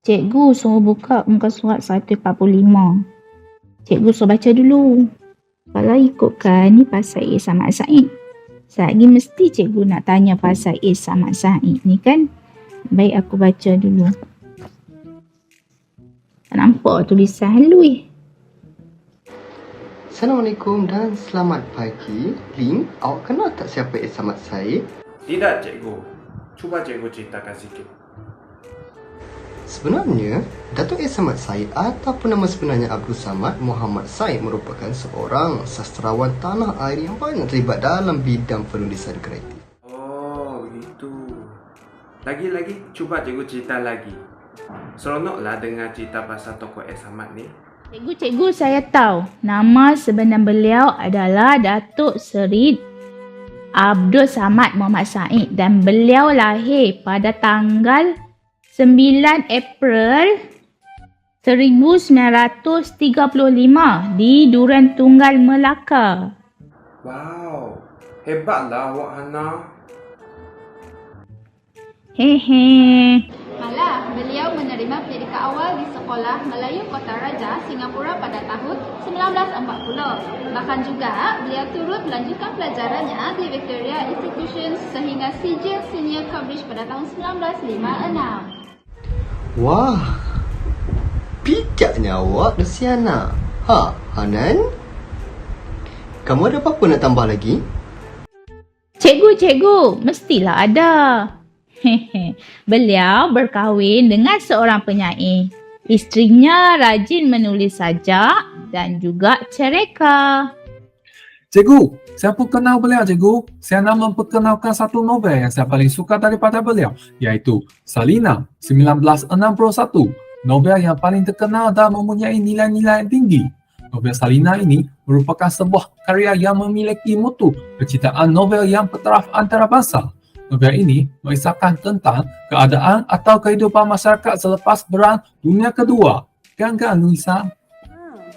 Cikgu suruh buka muka surat 145. Cikgu suruh baca dulu. Kalau ikutkan ni pasal A sama Said. Lagi mesti cikgu nak tanya pasal A sama Said ni kan. Baik aku baca dulu. Tak nampak tulisan lui. Assalamualaikum dan selamat pagi. Lin, awak kenal tak siapa A Samad Said? Tidak, cikgu. Cuba cikgu ceritakan sikit. Sebenarnya, Datuk A Samad Said ataupun nama sebenarnya Abdul Samad Muhammad Said merupakan seorang sastrawan tanah air yang banyak terlibat dalam bidang penulisan kreatif. Oh, begitu. Lagi-lagi, cuba cikgu cerita lagi. Seronoklah dengar cerita pasal tokoh A Samad ni. Cikgu, saya tahu. Nama sebenar beliau adalah Datuk Seri Abdul Samad Muhammad Said dan beliau lahir pada tanggal 9 April 1935 di Duren Tunggal, Melaka. Wow, hebatlah awak Hana. Hehe. Malah, beliau menerima pendidikan awal di Sekolah Melayu Kota Raja, Singapura pada tahun 1940. Bahkan juga, beliau turut melanjutkan pelajarannya di Victoria Institution sehingga sijil Senior Cambridge pada tahun 1956. Wah, bijaknya awak, Luciana. Hanan? Kamu ada apa-apa nak tambah lagi? Cikgu, mestilah ada. Beliau berkahwin dengan seorang penyair. Isterinya rajin menulis sajak dan juga cerita. Cikgu, saya pun kenal beliau, cikgu. Saya nak memperkenalkan satu novel yang saya paling suka daripada beliau, iaitu Salina 1961. Novel yang paling terkenal dan mempunyai nilai-nilai tinggi. Novel Salina ini merupakan sebuah karya yang memiliki mutu penciptaan novel yang bertaraf antarabangsa. Novel ini mengisahkan tentang keadaan atau kehidupan masyarakat selepas Perang Dunia Kedua. Kan, Nisa?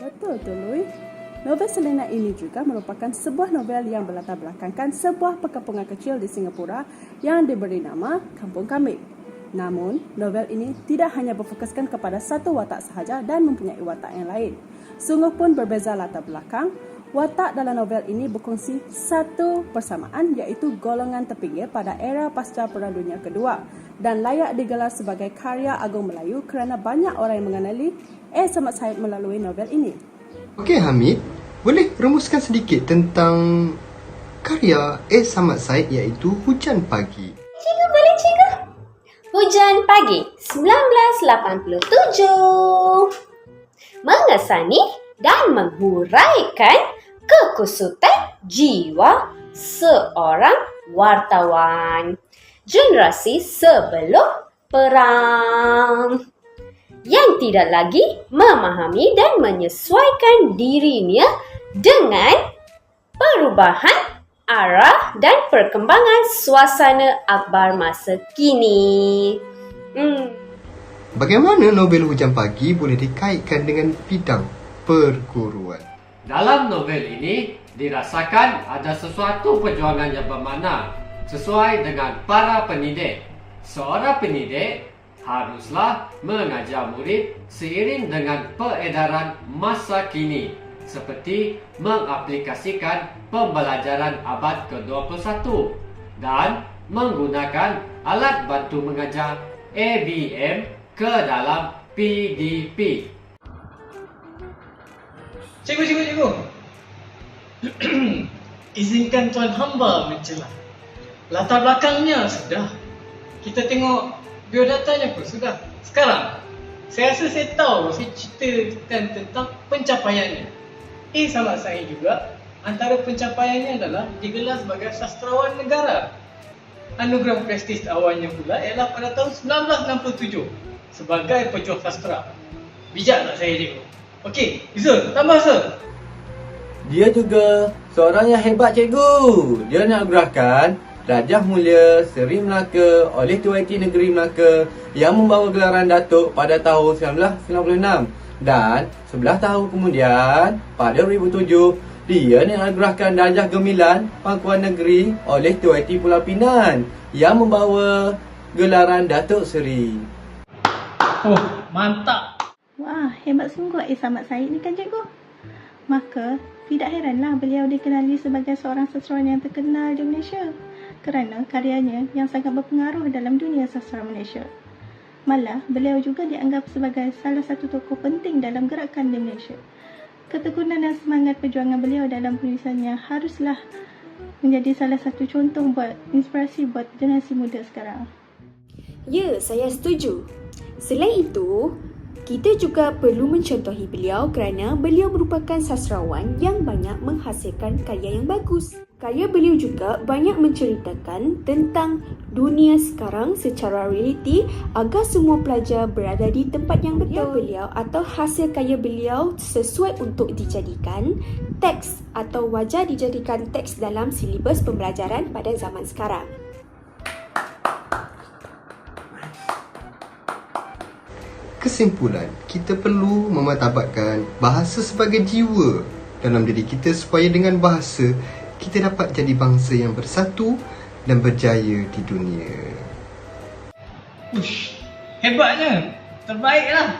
Betul tu, Lui. Novel Salina ini juga merupakan sebuah novel yang berlatar belakangkan sebuah perkampungan kecil di Singapura yang diberi nama Kampung Kambing. Namun, novel ini tidak hanya berfokuskan kepada satu watak sahaja dan mempunyai watak yang lain. Sungguh pun berbeza latar belakang. Watak dalam novel ini berkongsi satu persamaan, iaitu golongan terpinggir pada era pasca Perang Dunia Kedua dan layak digelar sebagai karya agung Melayu kerana banyak orang yang mengenali A Samad Said melalui novel ini. Okey Hamid, boleh rumuskan sedikit tentang karya A Samad Said iaitu Hujan Pagi? Cikgu, boleh cikgu? Hujan Pagi 1987 mengesani dan menghuraikan kekusutan jiwa seorang wartawan generasi sebelum perang yang tidak lagi memahami dan menyesuaikan dirinya dengan perubahan arah dan perkembangan suasana akhbar masa kini. Bagaimana novel Hujan Pagi boleh dikaitkan dengan bidang perguruan? Dalam novel ini dirasakan ada sesuatu perjuangan yang bermakna sesuai dengan para pendidik. Seorang pendidik haruslah mengajar murid seiring dengan peredaran masa kini seperti mengaplikasikan pembelajaran abad ke-21 dan menggunakan alat bantu mengajar ABM ke dalam PDP. Cikgu. Izinkan tuan hamba mencela. Latar belakangnya sudah. Kita tengok biodatanya pun sudah. Sekarang, saya rasa saya tahu saya ceritakan tentang pencapaiannya. A Samad Said juga, antara pencapaiannya adalah digelar sebagai sastrawan negara. Anugerah prestis awalnya pula ialah pada tahun 1967 sebagai pejuang sastra. Bijak tak saya cikgu? Okey, Zul, tambah Zul. Dia juga seorang yang hebat, cikgu. Dia nak anugerahkan Rajah Mulia Seri Melaka oleh Tuan IT Negeri Melaka yang membawa gelaran Datuk pada tahun 1996. Dan 11 tahun kemudian, pada 2007, dia nak anugerahkan Darjah Gemilan Pangkuan Negeri oleh Tuan Pulau Pinang yang membawa gelaran Datuk Seri. Oh, mantap. Wah, hebat sungguh Ahmad Said ni kan cikgu. Maka, tidak heranlah beliau dikenali sebagai seorang sastrawan yang terkenal di Malaysia kerana karyanya yang sangat berpengaruh dalam dunia sastra Malaysia. Malah, beliau juga dianggap sebagai salah satu tokoh penting dalam gerakan di Malaysia. Ketekunan dan semangat perjuangan beliau dalam penulisannya haruslah menjadi salah satu contoh buat inspirasi buat generasi muda sekarang. Ya, saya setuju. Selain itu, kita juga perlu mencontohi beliau kerana beliau merupakan sastrawan yang banyak menghasilkan karya yang bagus. Karya beliau juga banyak menceritakan tentang dunia sekarang secara realiti agar semua pelajar berada di tempat yang betul. Karya beliau atau hasil karya beliau sesuai untuk dijadikan teks atau wajar dijadikan teks dalam silibus pembelajaran pada zaman sekarang. Kesimpulan, kita perlu memartabatkan bahasa sebagai jiwa dalam diri kita supaya dengan bahasa kita dapat jadi bangsa yang bersatu dan berjaya di dunia. Ush, hebatnya. Terbaiklah.